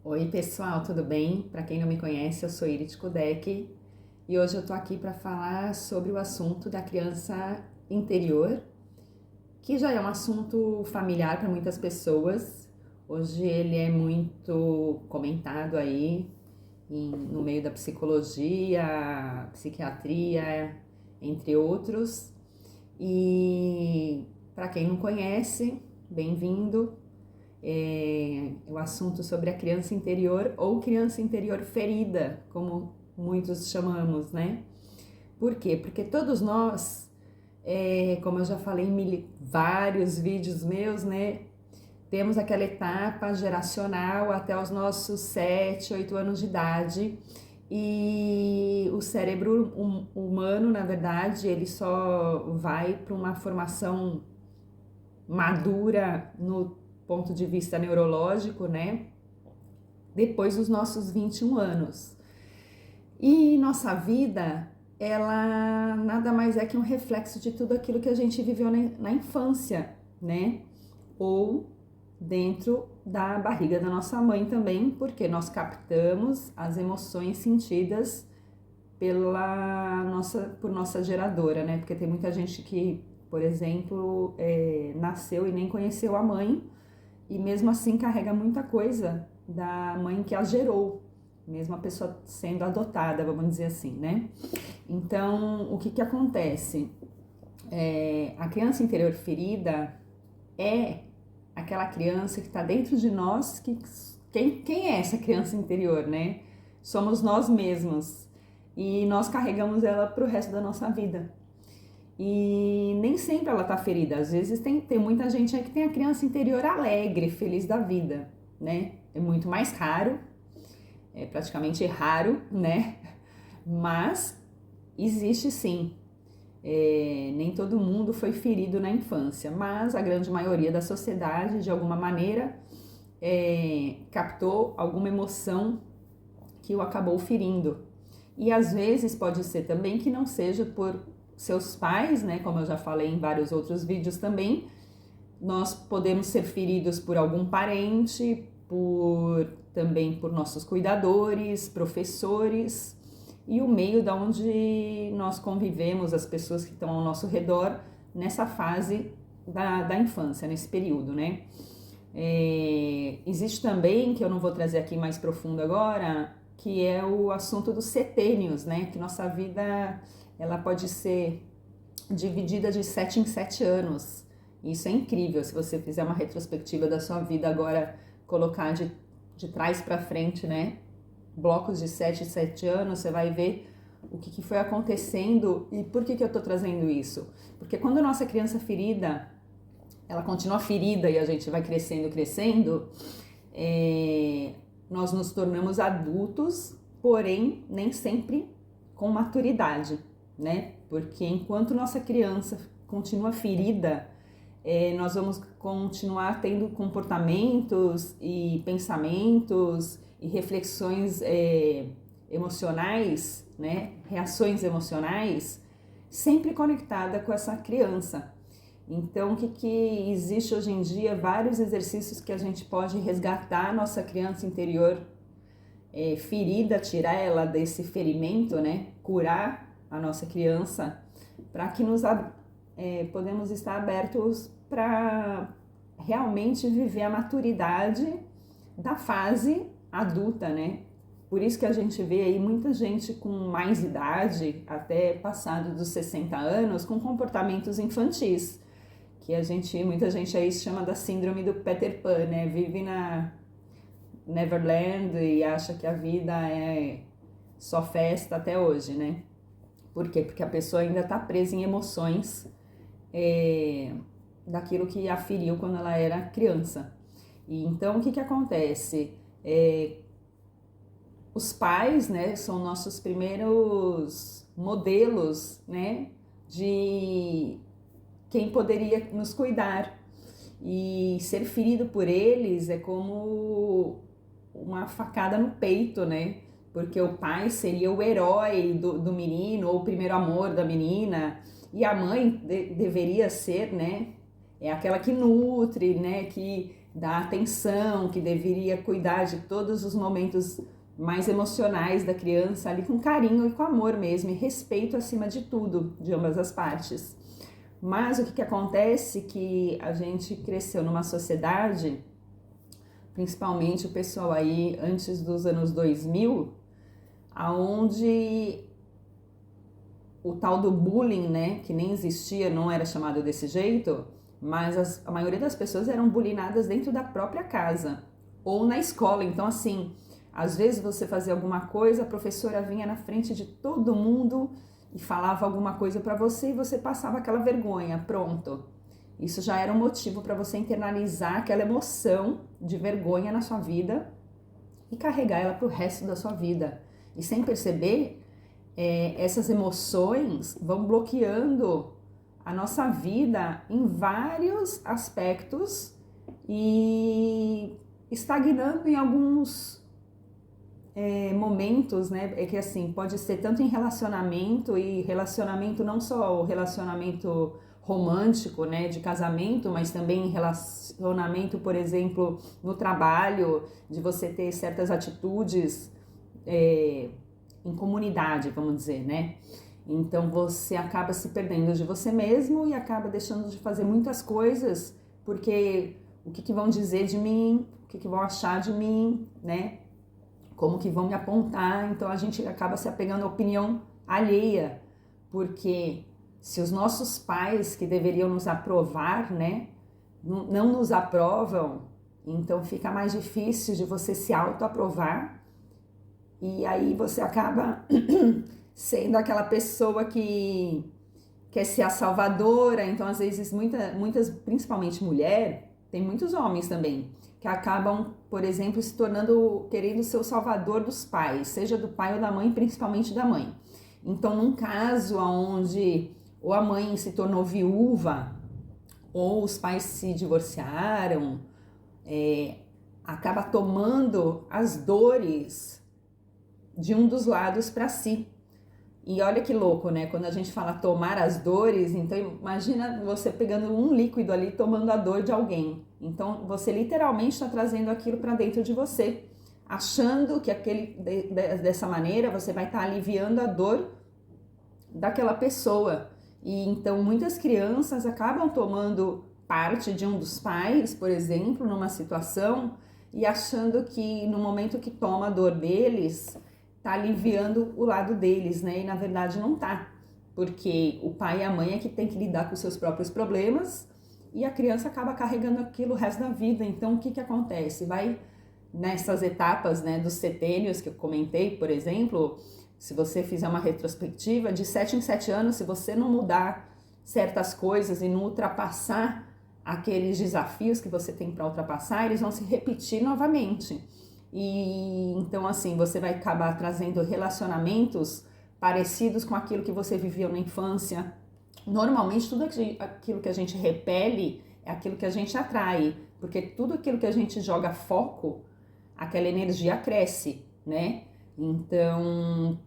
Oi pessoal, tudo bem? Para quem não me conhece, eu sou Irit Kudek e hoje eu tô aqui para falar sobre o assunto da criança interior, que já é um assunto familiar para muitas pessoas. Hoje ele é muito comentado aí no meio da psicologia, psiquiatria, entre outros. E para quem não conhece, bem-vindo. O assunto sobre a criança interior ou criança interior ferida, como muitos chamamos, né? Por quê? Porque todos nós, como eu já falei em vários vídeos meus, né? Temos aquela etapa geracional até os nossos 7, 8 anos de idade e o cérebro humano, na verdade, ele só vai para uma formação madura no ponto de vista neurológico, né? Depois dos nossos 21 anos. E nossa vida, ela nada mais é que um reflexo de tudo aquilo que a gente viveu na infância, né? Ou dentro da barriga da nossa mãe também, porque nós captamos as emoções sentidas por nossa geradora, né? Porque tem muita gente que, por exemplo, nasceu e nem conheceu a mãe e mesmo assim carrega muita coisa da mãe que a gerou, mesmo a pessoa sendo adotada, vamos dizer assim, né? Então, o que acontece? A criança interior ferida é aquela criança que está dentro de nós, quem é essa criança interior, né? Somos nós mesmos e nós carregamos ela para o resto da nossa vida. E nem sempre ela tá ferida. Às vezes tem muita gente aí que tem a criança interior alegre, feliz da vida, né? É muito mais raro, é praticamente raro, né? Mas existe sim. Nem todo mundo foi ferido na infância, mas a grande maioria da sociedade, de alguma maneira, captou alguma emoção que o acabou ferindo. E às vezes pode ser também que não seja por seus pais, né? Como eu já falei em vários outros vídeos também, nós podemos ser feridos por algum parente, também por nossos cuidadores, professores e o meio da onde nós convivemos, as pessoas que estão ao nosso redor nessa fase da infância, nesse período, né? Existe também, que eu não vou trazer aqui mais profundo agora, que é o assunto dos setênios, né? Que nossa vida ela pode ser dividida de 7 em 7 anos. Isso é incrível, se você fizer uma retrospectiva da sua vida agora, colocar de trás para frente, né? Blocos de 7 em 7 anos, você vai ver o que foi acontecendo e por que eu tô trazendo isso. Porque quando a nossa criança ferida, ela continua ferida e a gente vai crescendo, nós nos tornamos adultos, porém nem sempre com maturidade, né? Porque enquanto nossa criança continua ferida, nós vamos continuar tendo comportamentos e pensamentos e reflexões emocionais, né? Reações emocionais, sempre conectada com essa criança. Então, o que existe hoje em dia? Vários exercícios que a gente pode resgatar a nossa criança interior ferida, tirar ela desse ferimento, né? Curar a nossa criança, para que podemos estar abertos para realmente viver a maturidade da fase adulta, né? Por isso que a gente vê aí muita gente com mais idade, até passado dos 60 anos, com comportamentos infantis, que muita gente aí chama da síndrome do Peter Pan, né? Vive na Neverland e acha que a vida é só festa até hoje, né? Por quê? Porque a pessoa ainda está presa em emoções daquilo que a feriu quando ela era criança. E então, o que acontece? Os pais, né, são nossos primeiros modelos, né, de quem poderia nos cuidar. E ser ferido por eles é como uma facada no peito, né? Porque o pai seria o herói do menino, ou o primeiro amor da menina, e a mãe deveria ser, né? É aquela que nutre, né? Que dar atenção, que deveria cuidar de todos os momentos mais emocionais da criança ali com carinho e com amor mesmo, e respeito acima de tudo, de ambas as partes. Mas o que acontece é que a gente cresceu numa sociedade, principalmente o pessoal aí antes dos anos 2000, aonde o tal do bullying, né, que nem existia, não era chamado desse jeito, mas a maioria das pessoas eram bullyingadas dentro da própria casa ou na escola. Então, assim, às vezes você fazia alguma coisa, a professora vinha na frente de todo mundo e falava alguma coisa para você e você passava aquela vergonha, pronto. Isso já era um motivo para você internalizar aquela emoção de vergonha na sua vida e carregar ela para o resto da sua vida. E sem perceber, essas emoções vão bloqueando a nossa vida em vários aspectos e estagnando em alguns momentos, né? É que assim, pode ser tanto em relacionamento, e relacionamento não só o relacionamento romântico, né, de casamento, mas também em relacionamento, por exemplo, no trabalho, de você ter certas atitudes em comunidade, vamos dizer, né? Então você acaba se perdendo de você mesmo e acaba deixando de fazer muitas coisas, porque o que vão dizer de mim, o que vão achar de mim, né? Como que vão me apontar. Então a gente acaba se apegando à opinião alheia, porque se os nossos pais, que deveriam nos aprovar, né, não nos aprovam, então fica mais difícil de você se autoaprovar, e aí você acaba sendo aquela pessoa que quer ser a salvadora. Então às vezes muitas, principalmente mulher, tem muitos homens também, que acabam, por exemplo, se tornando, querendo ser o salvador dos pais, seja do pai ou da mãe, principalmente da mãe. Então, num caso onde ou a mãe se tornou viúva, ou os pais se divorciaram, acaba tomando as dores de um dos lados para si. E olha que louco, né? Quando a gente fala tomar as dores, então imagina você pegando um líquido ali, tomando a dor de alguém. Então você literalmente está trazendo aquilo para dentro de você, achando que dessa maneira você vai estar aliviando a dor daquela pessoa. E então muitas crianças acabam tomando parte de um dos pais, por exemplo, numa situação, e achando que no momento que toma a dor deles, tá aliviando o lado deles, né? E na verdade não tá, porque o pai e a mãe é que tem que lidar com os seus próprios problemas e a criança acaba carregando aquilo o resto da vida. Então o que acontece? Vai nessas etapas, né, dos setênios que eu comentei, por exemplo, se você fizer uma retrospectiva, de 7 em 7 anos, se você não mudar certas coisas e não ultrapassar aqueles desafios que você tem para ultrapassar, eles vão se repetir novamente. E então assim, você vai acabar trazendo relacionamentos parecidos com aquilo que você viveu na infância. Normalmente tudo aquilo que a gente repele é aquilo que a gente atrai, porque tudo aquilo que a gente joga foco, aquela energia cresce, né? Então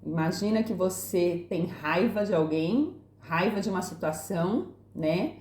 imagina que você tem raiva de alguém, raiva de uma situação, né?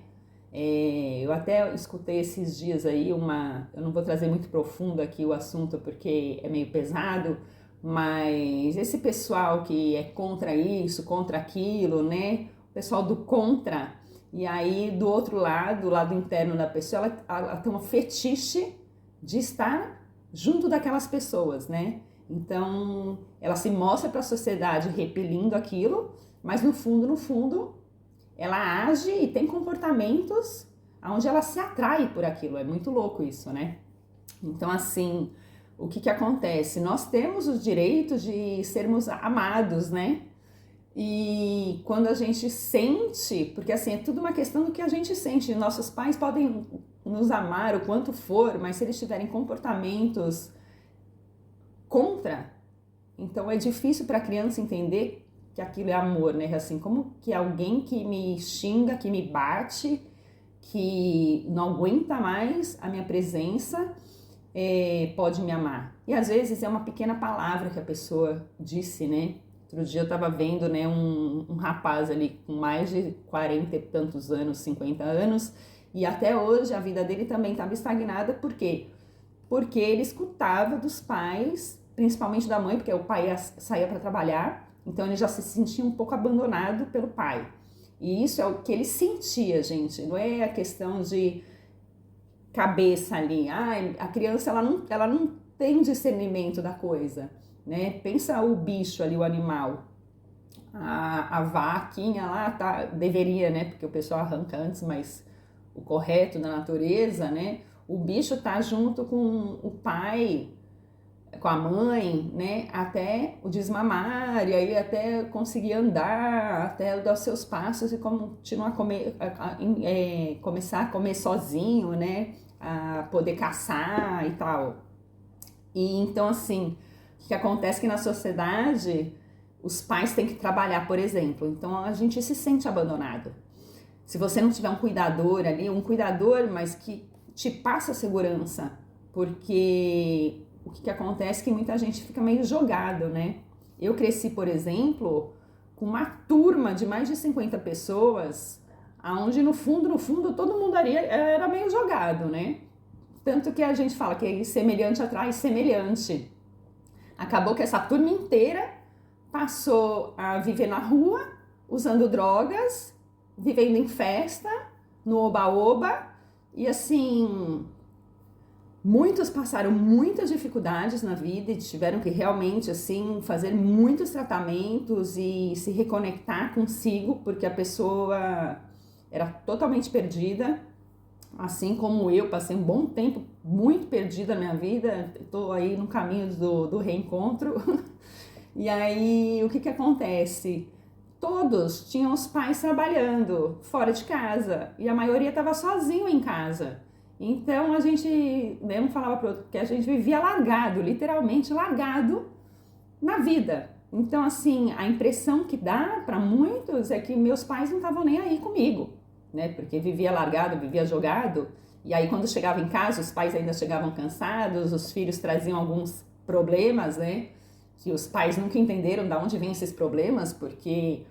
Eu até escutei esses dias aí eu não vou trazer muito profundo aqui o assunto porque é meio pesado, mas esse pessoal que é contra isso, contra aquilo, né? O pessoal do contra, e aí do outro lado, do lado interno da pessoa, ela tem um fetiche de estar junto daquelas pessoas, né? Então ela se mostra para a sociedade repelindo aquilo, mas no fundo, ela age e tem comportamentos onde ela se atrai por aquilo. É muito louco isso, né? Então, assim, o que acontece? Nós temos o direito de sermos amados, né? E quando a gente sente, porque assim, é tudo uma questão do que a gente sente. Nossos pais podem nos amar o quanto for, mas se eles tiverem comportamentos contra, então é difícil para a criança entender que aquilo é amor, né? Assim, como que alguém que me xinga, que me bate, que não aguenta mais a minha presença, pode me amar. E às vezes é uma pequena palavra que a pessoa disse, né? Outro dia eu tava vendo, né, um rapaz ali com mais de 40 e tantos anos, 50 anos, E até hoje a vida dele também estava estagnada, por quê? Porque ele escutava dos pais, principalmente da mãe, porque o pai saía para trabalhar, então ele já se sentia um pouco abandonado pelo pai. E isso é o que ele sentia, gente, não é a questão de cabeça ali. A criança ela não tem discernimento da coisa, né? Pensa o bicho ali, o animal. A vaquinha lá deveria, né? Porque o pessoal arranca antes, mas o correto da natureza, né? O bicho tá junto com o pai, com a mãe, né? Até o desmamar, e aí até conseguir andar, até dar os seus passos e continuar a comer, começar a comer sozinho, né? A poder caçar e tal. E então, assim, o que acontece é que na sociedade os pais têm que trabalhar, por exemplo. Então a gente se sente abandonado. Se você não tiver um cuidador ali, mas que te passa segurança, porque o que acontece é que muita gente fica meio jogado, né? Eu cresci, por exemplo, com uma turma de mais de 50 pessoas, onde no fundo, todo mundo ali era meio jogado, né? Tanto que a gente fala que semelhante atrai semelhante. Acabou que essa turma inteira passou a viver na rua, usando drogas, vivendo em festa, no oba-oba, e assim, muitos passaram muitas dificuldades na vida e tiveram que realmente, assim, fazer muitos tratamentos e se reconectar consigo, porque a pessoa era totalmente perdida, assim como eu, passei um bom tempo muito perdida na minha vida, estou aí no caminho do reencontro. E aí, o que acontece? Todos tinham os pais trabalhando fora de casa e a maioria estava sozinho em casa. Então a gente, um falava para o outro que a gente vivia largado, literalmente largado na vida. Então, assim, a impressão que dá para muitos é que meus pais não estavam nem aí comigo, né? Porque vivia largado, vivia jogado. E aí, quando chegava em casa, os pais ainda chegavam cansados, os filhos traziam alguns problemas, né? Que os pais nunca entenderam de onde vêm esses problemas, porque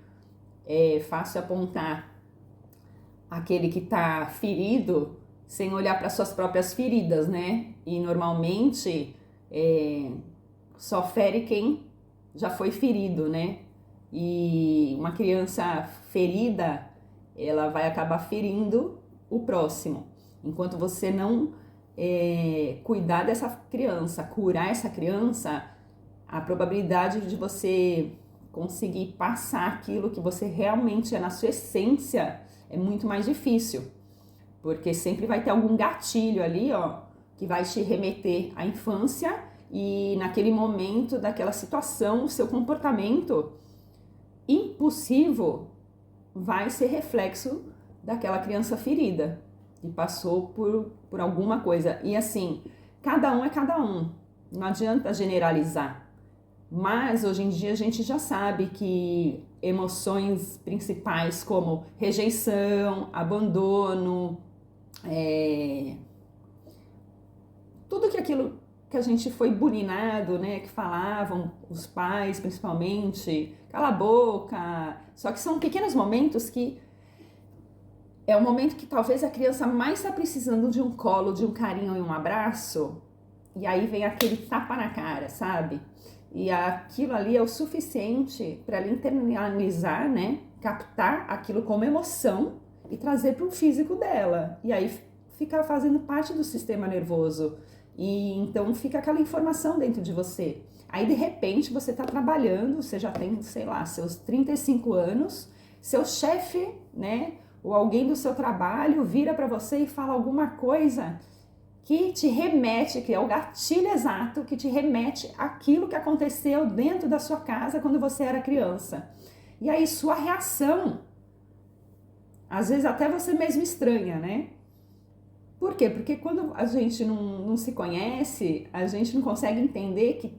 é fácil apontar aquele que está ferido sem olhar para suas próprias feridas, né? E normalmente só fere quem já foi ferido, né? E uma criança ferida, ela vai acabar ferindo o próximo. Enquanto você não cuidar dessa criança, curar essa criança, a probabilidade de você conseguir passar aquilo que você realmente é na sua essência é muito mais difícil, porque sempre vai ter algum gatilho ali, ó, que vai te remeter à infância e naquele momento daquela situação, o seu comportamento impulsivo vai ser reflexo daquela criança ferida que passou por alguma coisa. E assim, cada um é cada um, não adianta generalizar. Mas hoje em dia a gente já sabe que emoções principais como rejeição, abandono, tudo que aquilo que a gente foi bulinado, né, que falavam os pais principalmente, cala a boca, só que são pequenos momentos que é o momento que talvez a criança mais está precisando de um colo, de um carinho e um abraço, e aí vem aquele tapa na cara, sabe? E aquilo ali é o suficiente para ela internalizar, né? Captar aquilo como emoção e trazer para o físico dela. E aí fica fazendo parte do sistema nervoso. E então fica aquela informação dentro de você. Aí de repente você está trabalhando, você já tem, sei lá, seus 35 anos, seu chefe, né? Ou alguém do seu trabalho vira para você e fala alguma coisa que te remete, que é o gatilho exato, que te remete àquilo que aconteceu dentro da sua casa quando você era criança. E aí sua reação, às vezes até você mesmo estranha, né? Por quê? Porque quando a gente não se conhece, a gente não consegue entender que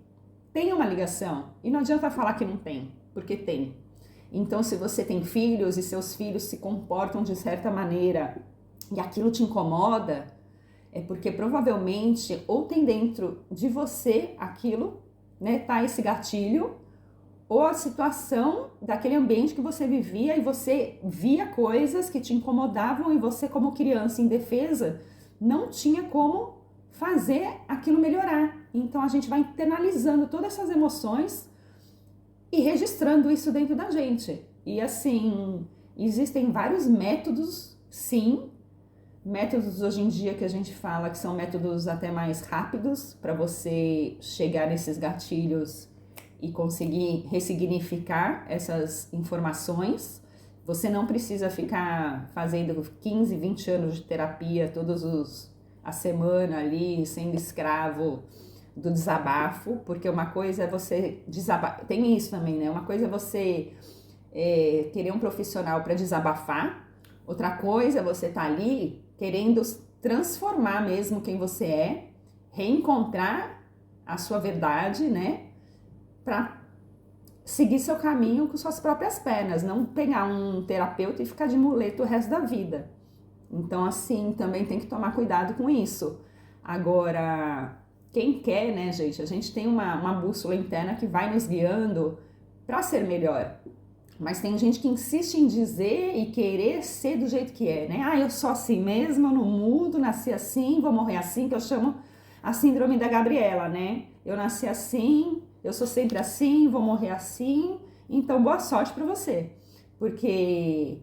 tem uma ligação. E não adianta falar que não tem, porque tem. Então, se você tem filhos e seus filhos se comportam de certa maneira e aquilo te incomoda, é porque provavelmente ou tem dentro de você aquilo, né, tá esse gatilho, ou a situação daquele ambiente que você vivia e você via coisas que te incomodavam e você, como criança indefesa, não tinha como fazer aquilo melhorar. Então a gente vai internalizando todas essas emoções e registrando isso dentro da gente. E assim, existem vários métodos, sim, métodos hoje em dia que a gente fala que são métodos até mais rápidos para você chegar nesses gatilhos e conseguir ressignificar essas informações. Você não precisa ficar fazendo 15, 20 anos de terapia a semana ali, sendo escravo do desabafo, porque uma coisa é você desabafar, tem isso também, né? Uma coisa é você querer um profissional para desabafar, outra coisa é você estar ali querendo transformar mesmo quem você é, reencontrar a sua verdade, né? Para seguir seu caminho com suas próprias pernas, não pegar um terapeuta e ficar de muleta o resto da vida. Então, assim, também tem que tomar cuidado com isso. Agora, quem quer, né, gente? A gente tem uma bússola interna que vai nos guiando para ser melhor. Mas tem gente que insiste em dizer e querer ser do jeito que é, né? Ah, eu sou assim mesmo, eu não mudo, nasci assim, vou morrer assim, que eu chamo a síndrome da Gabriela, né? Eu nasci assim, eu sou sempre assim, vou morrer assim, então boa sorte para você. Porque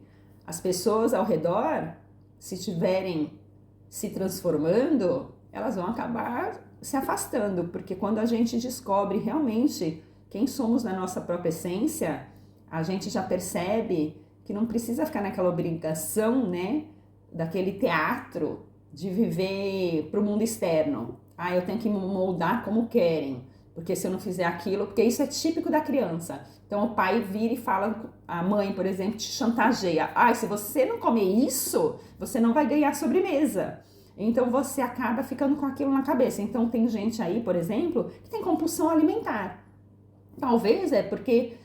as pessoas ao redor, se estiverem se transformando, elas vão acabar se afastando, porque quando a gente descobre realmente quem somos na nossa própria essência, a gente já percebe que não precisa ficar naquela obrigação, né, daquele teatro de viver para o mundo externo. Ah, eu tenho que me moldar como querem, porque se eu não fizer aquilo, porque isso é típico da criança. Então o pai vira e fala, a mãe, por exemplo, te chantageia. Ah, se você não comer isso, você não vai ganhar sobremesa. Então você acaba ficando com aquilo na cabeça. Então tem gente aí, por exemplo, que tem compulsão alimentar. Talvez é porque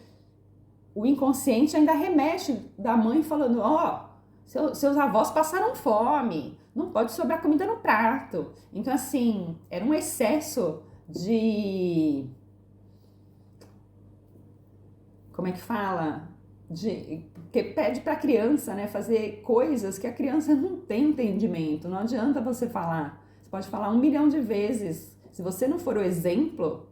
o inconsciente ainda remete da mãe falando, ó, seus avós passaram fome, não pode sobrar comida no prato. Então, assim, era um excesso de... Como é que fala? Porque pede para a criança, né, fazer coisas que a criança não tem entendimento. Não adianta você falar. Você pode falar 1 milhão de vezes. Se você não for o exemplo,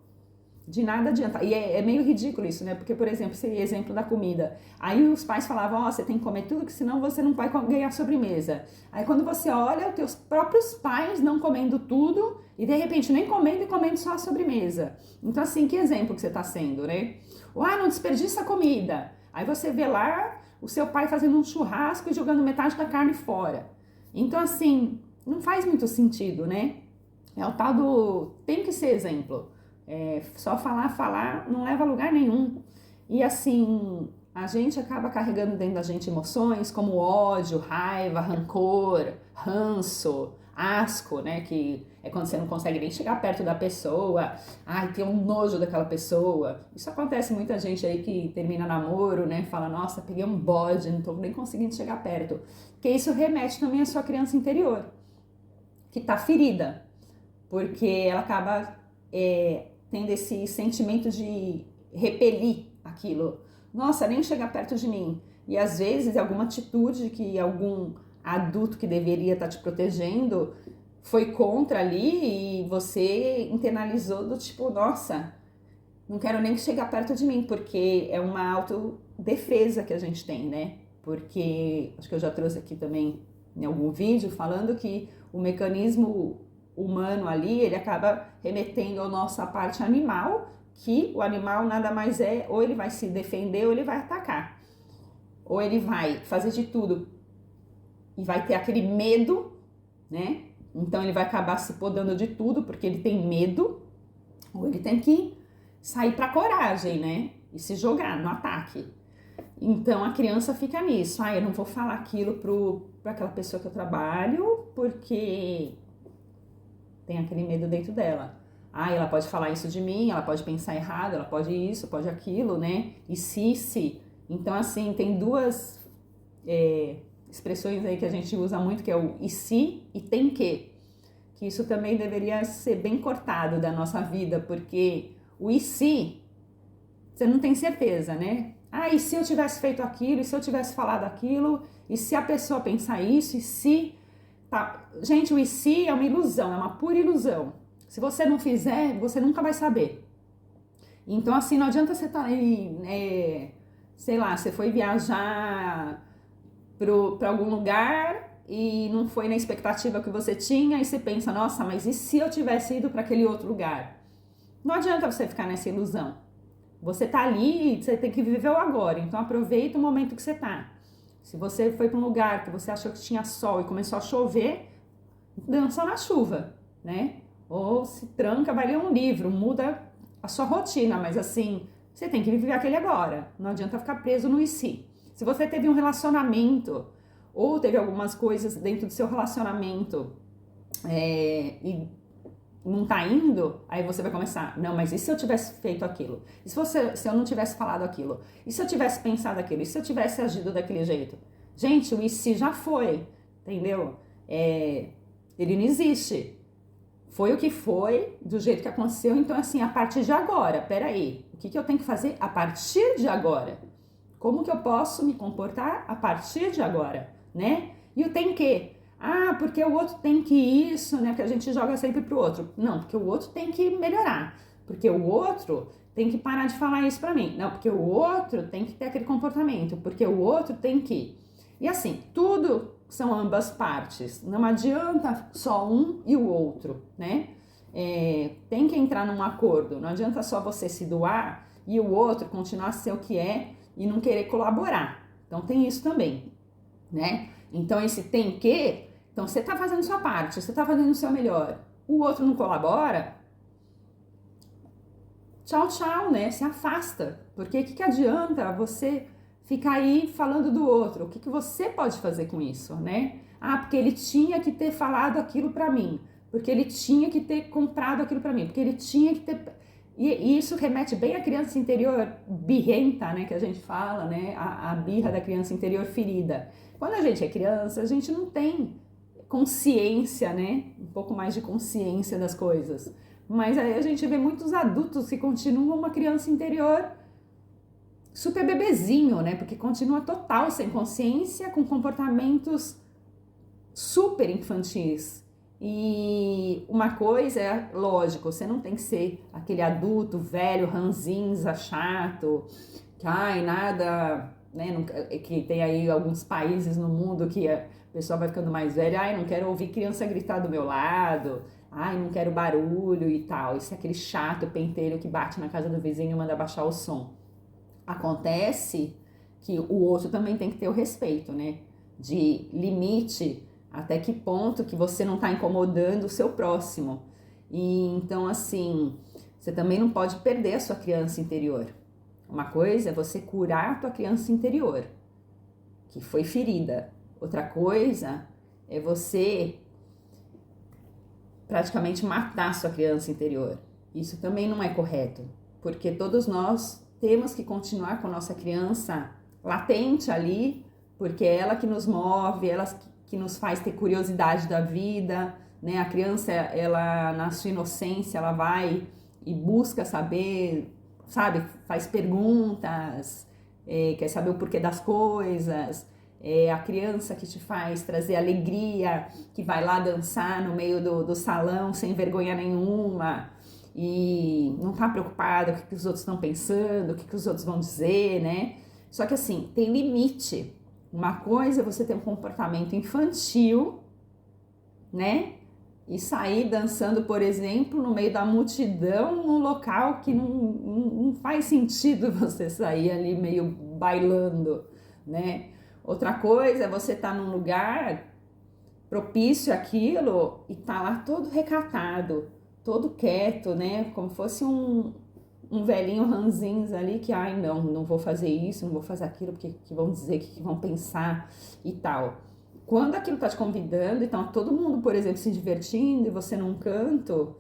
de nada adianta. E é meio ridículo isso, né? Porque, por exemplo, esse exemplo da comida. Aí os pais falavam, ó, você tem que comer tudo, que senão você não vai ganhar sobremesa. Aí quando você olha, os teus próprios pais não comendo tudo e, de repente, nem comendo e comendo só a sobremesa. Então, assim, que exemplo que você tá sendo, né? Ou, ah, não desperdiça a comida. Aí você vê lá o seu pai fazendo um churrasco e jogando metade da carne fora. Então, assim, não faz muito sentido, né? É o tal do... Tem que ser exemplo. Só falar não leva a lugar nenhum. E assim, a gente acaba carregando dentro da gente emoções como ódio, raiva, rancor, ranço, asco, né? Que é quando você não consegue nem chegar perto da pessoa. Ai, tem um nojo daquela pessoa. Isso acontece muita gente aí que termina namoro, né? Fala, nossa, peguei um bode, não tô nem conseguindo chegar perto. Porque isso remete também à sua criança interior, que tá ferida. Porque ela acaba... tendo esse sentimento de repelir aquilo. Nossa, nem chegar perto de mim. E às vezes alguma atitude que algum adulto que deveria estar te protegendo foi contra ali e você internalizou do tipo, nossa, não quero nem chegar perto de mim, porque é uma autodefesa que a gente tem, né? Porque, acho que eu já trouxe aqui também em algum vídeo, falando que o mecanismo humano ali, ele acaba remetendo à nossa parte animal, que o animal nada mais é, ou ele vai se defender ou ele vai atacar. Ou ele vai fazer de tudo e vai ter aquele medo, né? Então ele vai acabar se podando de tudo porque ele tem medo, ou ele tem que sair pra coragem, né? E se jogar no ataque. Então a criança fica nisso. Ah, eu não vou falar aquilo pra aquela pessoa que eu trabalho porque tem aquele medo dentro dela. Ah, ela pode falar isso de mim, ela pode pensar errado, ela pode isso, pode aquilo, né? E se. Então, assim, tem duas expressões aí que a gente usa muito, que é o e se e tem que isso também deveria ser bem cortado da nossa vida, porque o e se você não tem certeza, né? Ah, e se eu tivesse feito aquilo, e se eu tivesse falado aquilo, e se a pessoa pensar isso, e se... Tá. Gente, o e se é uma ilusão, é uma pura ilusão. Se você não fizer, você nunca vai saber. Então, assim, não adianta você estar aí, sei lá, você foi viajar para algum lugar e não foi na expectativa que você tinha, e você pensa, nossa, mas e se eu tivesse ido para aquele outro lugar? Não adianta você ficar nessa ilusão. Você tá ali e você tem que viver o agora, então aproveita o momento que você tá. Se você foi para um lugar que você achou que tinha sol e começou a chover, dança na chuva, né? Ou se tranca, vai ler um livro, muda a sua rotina, mas assim, você tem que viver aquele agora. Não adianta ficar preso no e se. Se você teve um relacionamento ou teve algumas coisas dentro do seu relacionamento e não tá indo, aí você vai começar, não, mas e se eu tivesse feito aquilo? E se eu não tivesse falado aquilo? E se eu tivesse pensado aquilo? E se eu tivesse agido daquele jeito? Gente, o e se já foi, entendeu? Ele não existe. Foi o que foi, do jeito que aconteceu, então assim, a partir de agora, peraí, o que eu tenho que fazer a partir de agora? Como que eu posso me comportar a partir de agora, né? E o tem que? Ah, porque o outro tem que isso, né? Porque a gente joga sempre pro outro. Não, porque o outro tem que melhorar. Porque o outro tem que parar de falar isso pra mim. Não, porque o outro tem que ter aquele comportamento. Porque o outro tem que... E assim, tudo são ambas partes. Não adianta só um e o outro, né? Tem que entrar num acordo. Não adianta só você se doar e o outro continuar a ser o que é e não querer colaborar. Então tem isso também, né? Então esse tem que... Então você tá fazendo sua parte, você tá fazendo o seu melhor. O outro não colabora, tchau, tchau, né? Se afasta. Porque o que adianta você ficar aí falando do outro? O que você pode fazer com isso, né? Ah, porque ele tinha que ter falado aquilo pra mim. Porque ele tinha que ter comprado aquilo pra mim. Porque ele tinha que ter... E isso remete bem à criança interior birrenta, né? Que a gente fala, né? A birra da criança interior ferida. Quando a gente é criança, a gente não tem consciência, né? Um pouco mais de consciência das coisas. Mas aí a gente vê muitos adultos que continuam uma criança interior super bebezinho, né? Porque continua total sem consciência, com comportamentos super infantis. E uma coisa é, lógico, você não tem que ser aquele adulto velho, ranzinza, chato, que ai, nada, né? Que tem aí alguns países no mundo que a pessoa vai ficando mais velha, ai, não quero ouvir criança gritar do meu lado, ai, não quero barulho e tal. Isso é aquele chato pentelho que bate na casa do vizinho e manda baixar o som. Acontece que o outro também tem que ter o respeito, né? De limite, até que ponto que você não está incomodando o seu próximo. E então, assim, você também não pode perder a sua criança interior. Uma coisa é você curar a tua criança interior, que foi ferida. Outra coisa é você praticamente matar a sua criança interior. Isso também não é correto, porque todos nós temos que continuar com a nossa criança latente ali, porque é ela que nos move, ela que nos faz ter curiosidade da vida, né? A criança, ela na sua inocência, ela vai e busca saber, sabe? Faz perguntas, quer saber o porquê das coisas. É a criança que te faz trazer alegria, que vai lá dançar no meio do salão sem vergonha nenhuma e não tá preocupada com o que os outros estão pensando, o que os outros vão dizer, né? Só que assim, tem limite. Uma coisa é você ter um comportamento infantil, né? E sair dançando, por exemplo, no meio da multidão, num local que não faz sentido você sair ali meio bailando, né? Outra coisa é você estar num lugar propício àquilo e tá lá todo recatado, todo quieto, né? Como fosse um velhinho ranzinza ali que, ai, não vou fazer isso, não vou fazer aquilo, porque que vão dizer, que vão pensar e tal. Quando aquilo tá te convidando, então todo mundo, por exemplo, se divertindo e você num canto,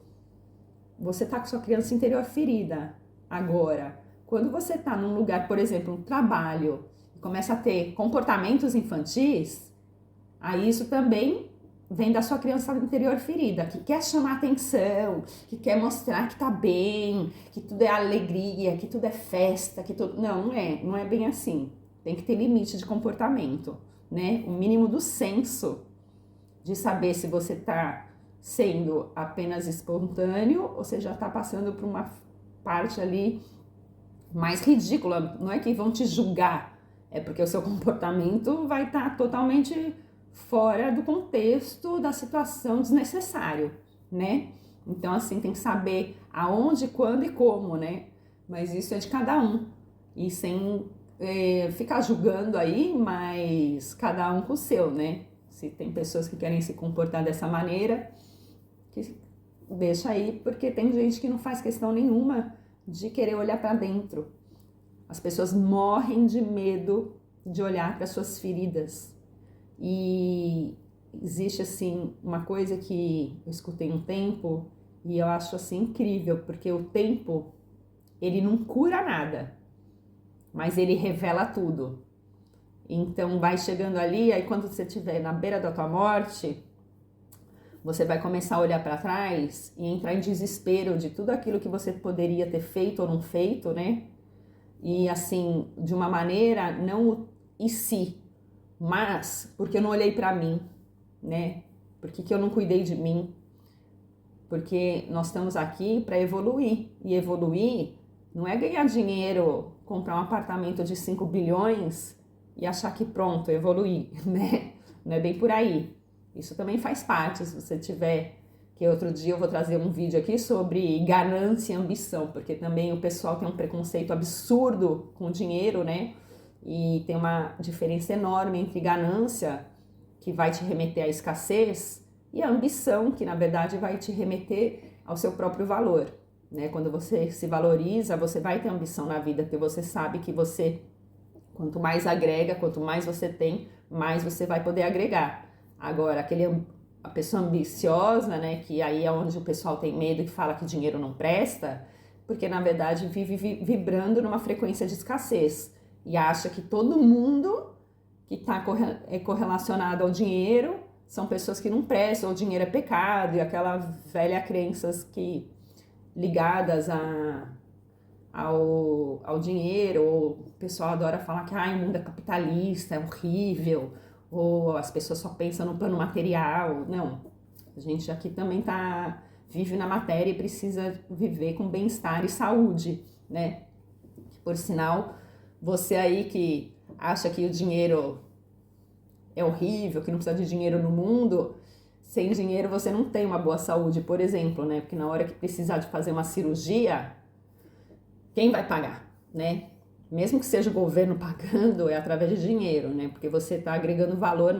você tá com sua criança interior ferida. Agora, quando você tá num lugar, por exemplo, um trabalho, e começa a ter comportamentos infantis, aí isso também vem da sua criança interior ferida, que quer chamar atenção, que quer mostrar que tá bem, que tudo é alegria, que tudo é festa, que tudo... Não é bem assim. Tem que ter limite de comportamento, né? O mínimo do senso de saber se você tá sendo apenas espontâneo ou você já tá passando por uma parte ali mais ridícula. Não é que vão te julgar, é porque o seu comportamento vai estar totalmente fora do contexto da situação desnecessário, né? Então, assim, tem que saber aonde, quando e como, né? Mas isso é de cada um. E sem ficar julgando aí, mas cada um com o seu, né? Se tem pessoas que querem se comportar dessa maneira, que deixa aí, porque tem gente que não faz questão nenhuma de querer olhar para dentro. As pessoas morrem de medo de olhar para suas feridas. E existe, assim, uma coisa que eu escutei um tempo e eu acho, assim, incrível, porque o tempo, ele não cura nada, mas ele revela tudo. Então, vai chegando ali, aí quando você estiver na beira da tua morte, você vai começar a olhar para trás e entrar em desespero de tudo aquilo que você poderia ter feito ou não feito, né? E, assim, de uma maneira, não o e se, mas porque eu não olhei para mim, né? Por que eu não cuidei de mim? Porque nós estamos aqui para evoluir. E evoluir não é ganhar dinheiro, comprar um apartamento de 5 bilhões e achar que pronto, evoluir, né? Não é bem por aí. Isso também faz parte, se você tiver... Que outro dia eu vou trazer um vídeo aqui sobre ganância e ambição, porque também o pessoal tem um preconceito absurdo com o dinheiro, né? E tem uma diferença enorme entre ganância, que vai te remeter à escassez, e a ambição, que na verdade vai te remeter ao seu próprio valor, né? Quando você se valoriza, você vai ter ambição na vida, porque você sabe que você, quanto mais agrega, quanto mais você tem, mais você vai poder agregar. Agora, a pessoa ambiciosa, né, que aí é onde o pessoal tem medo e fala que dinheiro não presta, porque na verdade vive vibrando numa frequência de escassez e acha que todo mundo que está correlacionado ao dinheiro são pessoas que não prestam, o dinheiro é pecado, e aquela velha crenças que ligadas ao dinheiro, ou o pessoal adora falar que o mundo é capitalista, é horrível, ou as pessoas só pensam no plano material. Não, a gente aqui também vive na matéria e precisa viver com bem-estar e saúde, né? Por sinal, você aí que acha que o dinheiro é horrível, que não precisa de dinheiro no mundo, sem dinheiro você não tem uma boa saúde, por exemplo, né? Porque na hora que precisar de fazer uma cirurgia, quem vai pagar, né? Mesmo que seja o governo pagando, é através de dinheiro, né? Porque você está agregando valor,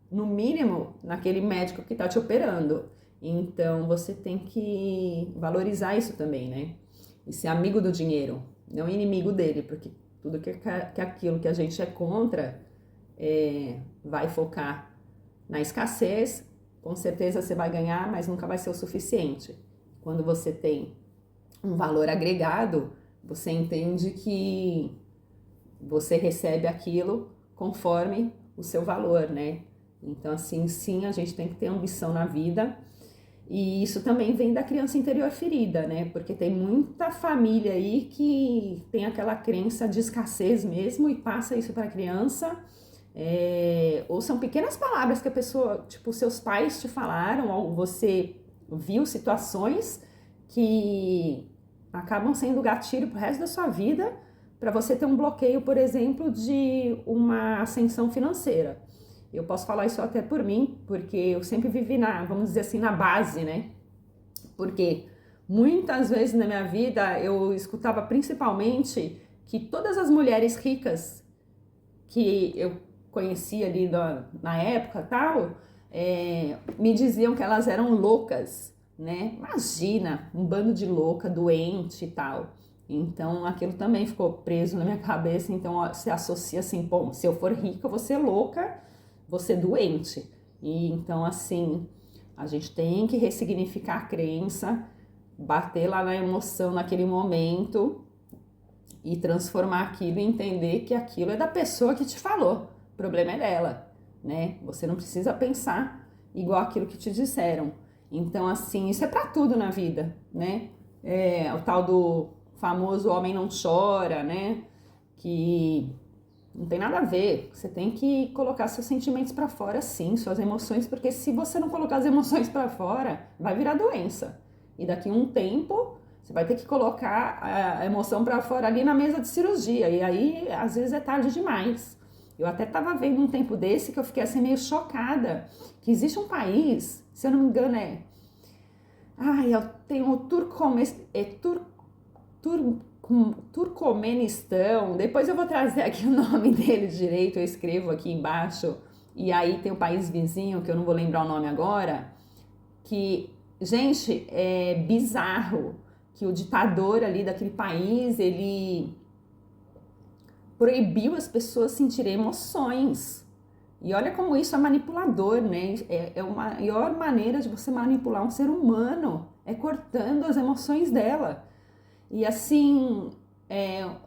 no mínimo, naquele médico que está te operando. Então, você tem que valorizar isso também, né? E ser amigo do dinheiro, não inimigo dele, porque tudo que aquilo que a gente é contra vai focar na escassez. Com certeza você vai ganhar, mas nunca vai ser o suficiente. Quando você tem um valor agregado, você entende que você recebe aquilo conforme o seu valor, né? Então, assim, sim, a gente tem que ter ambição na vida. E isso também vem da criança interior ferida, né? Porque tem muita família aí que tem aquela crença de escassez mesmo e passa isso para a criança. Ou são pequenas palavras que a pessoa, tipo, seus pais te falaram, ou você viu situações que acabam sendo gatilho pro resto da sua vida para você ter um bloqueio, por exemplo, de uma ascensão financeira. Eu posso falar isso até por mim, porque eu sempre vivi vamos dizer assim, na base, né? Porque muitas vezes na minha vida eu escutava principalmente que todas as mulheres ricas que eu conhecia ali na época tal, me diziam que elas eram loucas, né? Imagina, um bando de louca, doente e tal. Então aquilo também ficou preso na minha cabeça. Então se associa assim, bom, se eu for rica, eu vou ser louca, vou ser doente. E então assim, a gente tem que ressignificar a crença, bater lá na emoção naquele momento e transformar aquilo e entender que aquilo é da pessoa que te falou. O problema é dela, né? Você não precisa pensar igual aquilo que te disseram. Então, assim, isso é para tudo na vida, né? O tal do famoso homem não chora, né? Que não tem nada a ver. Você tem que colocar seus sentimentos para fora, sim, suas emoções, porque se você não colocar as emoções para fora, vai virar doença. E daqui a um tempo, você vai ter que colocar a emoção para fora ali na mesa de cirurgia. E aí, às vezes, é tarde demais. Eu até estava vendo um tempo desse que eu fiquei assim meio chocada, que existe um país, se eu não me engano tem o Turcomenistão, depois eu vou trazer aqui o nome dele direito, eu escrevo aqui embaixo, e aí tem o país vizinho, que eu não vou lembrar o nome agora, que, gente, é bizarro, que o ditador ali daquele país, ele proibiu as pessoas sentirem emoções. E olha como isso é manipulador, né? É a maior maneira de você manipular um ser humano, é cortando as emoções dela. E assim,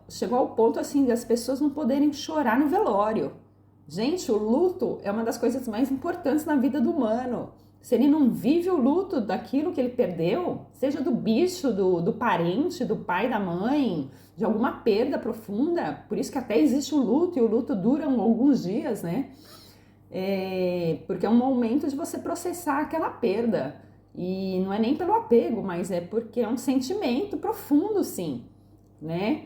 chegou ao ponto assim de as pessoas não poderem chorar no velório. Gente, o luto é uma das coisas mais importantes na vida do humano. Se ele não vive o luto daquilo que ele perdeu, seja do bicho, do parente, do pai, da mãe, de alguma perda profunda, por isso que até existe o luto, e o luto dura alguns dias, né? Porque é um momento de você processar aquela perda. E não é nem pelo apego, mas é porque é um sentimento profundo, sim, né?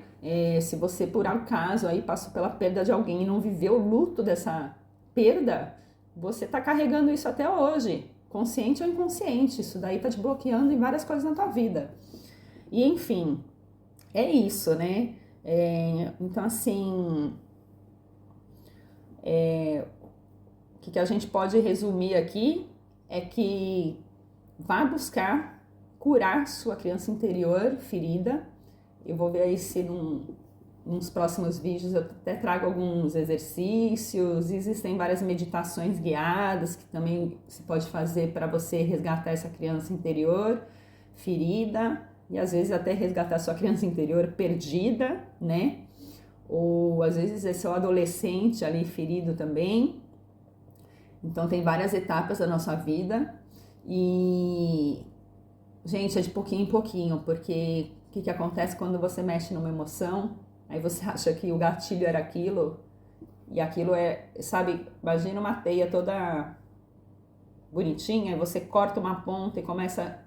Se você, por acaso, aí passou pela perda de alguém e não viveu o luto dessa perda, você tá carregando isso até hoje, consciente ou inconsciente. Isso daí tá te bloqueando em várias coisas na tua vida. E, enfim, é isso, né? Então, assim, o que a gente pode resumir aqui é que vá buscar curar sua criança interior ferida. Eu vou ver aí se nos próximos vídeos eu até trago alguns exercícios. Existem várias meditações guiadas que também se pode fazer para você resgatar essa criança interior ferida e às vezes até resgatar sua criança interior perdida, né? Ou às vezes é seu adolescente ali ferido também. Então tem várias etapas da nossa vida e, gente, é de pouquinho em pouquinho, porque o que acontece quando você mexe numa emoção, aí você acha que o gatilho era aquilo, e aquilo sabe, imagina uma teia toda bonitinha, e você corta uma ponta e começa a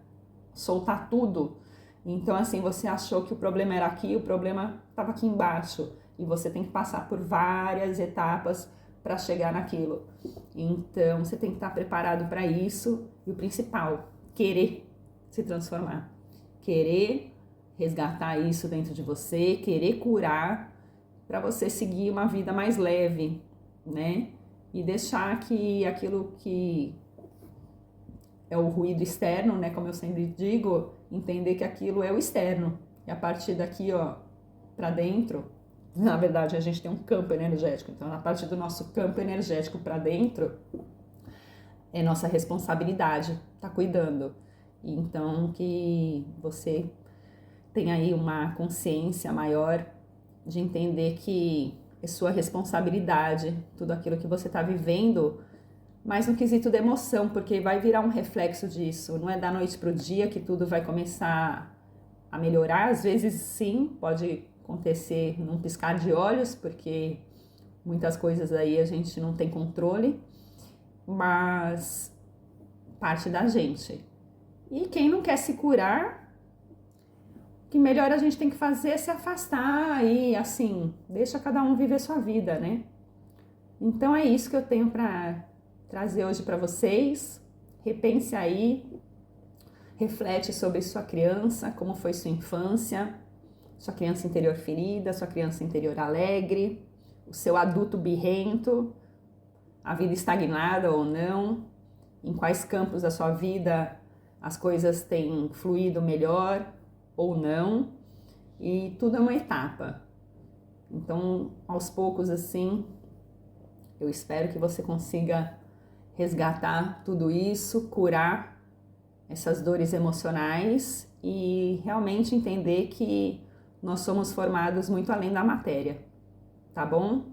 soltar tudo. Então, assim, você achou que o problema era aqui, o problema estava aqui embaixo, e você tem que passar por várias etapas para chegar naquilo. Então, você tem que estar preparado para isso, e o principal, querer se transformar, querer resgatar isso dentro de você, querer curar para você seguir uma vida mais leve, né? E deixar que aquilo que é o ruído externo, né? Como eu sempre digo, entender que aquilo é o externo. E a partir daqui, ó, para dentro, na verdade a gente tem um campo energético. Então, na parte do nosso campo energético para dentro, é nossa responsabilidade tá cuidando. Então, que você tenha aí uma consciência maior de entender que é sua responsabilidade tudo aquilo que você está vivendo, mas no quesito da emoção, porque vai virar um reflexo disso. Não é da noite pro dia que tudo vai começar a melhorar. Às vezes, sim, pode acontecer num piscar de olhos, porque muitas coisas aí a gente não tem controle, mas parte da gente. E quem não quer se curar, o que melhor a gente tem que fazer é se afastar e, assim, deixa cada um viver sua vida, né? Então é isso que eu tenho para trazer hoje para vocês. Repense aí, reflete sobre sua criança, como foi sua infância, sua criança interior ferida, sua criança interior alegre, o seu adulto birrento, a vida estagnada ou não, em quais campos da sua vida as coisas têm fluído melhor ou não, e tudo é uma etapa. Então, aos poucos, assim, eu espero que você consiga resgatar tudo isso, curar essas dores emocionais e realmente entender que nós somos formados muito além da matéria, tá bom?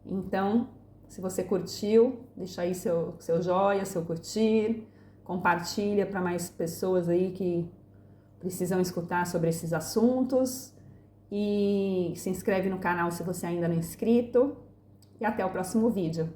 Então, Se você curtiu, deixa aí seu joia, seu curtir, compartilha para mais pessoas aí que precisam escutar sobre esses assuntos e se inscreve no canal se você ainda não é inscrito e até o próximo vídeo.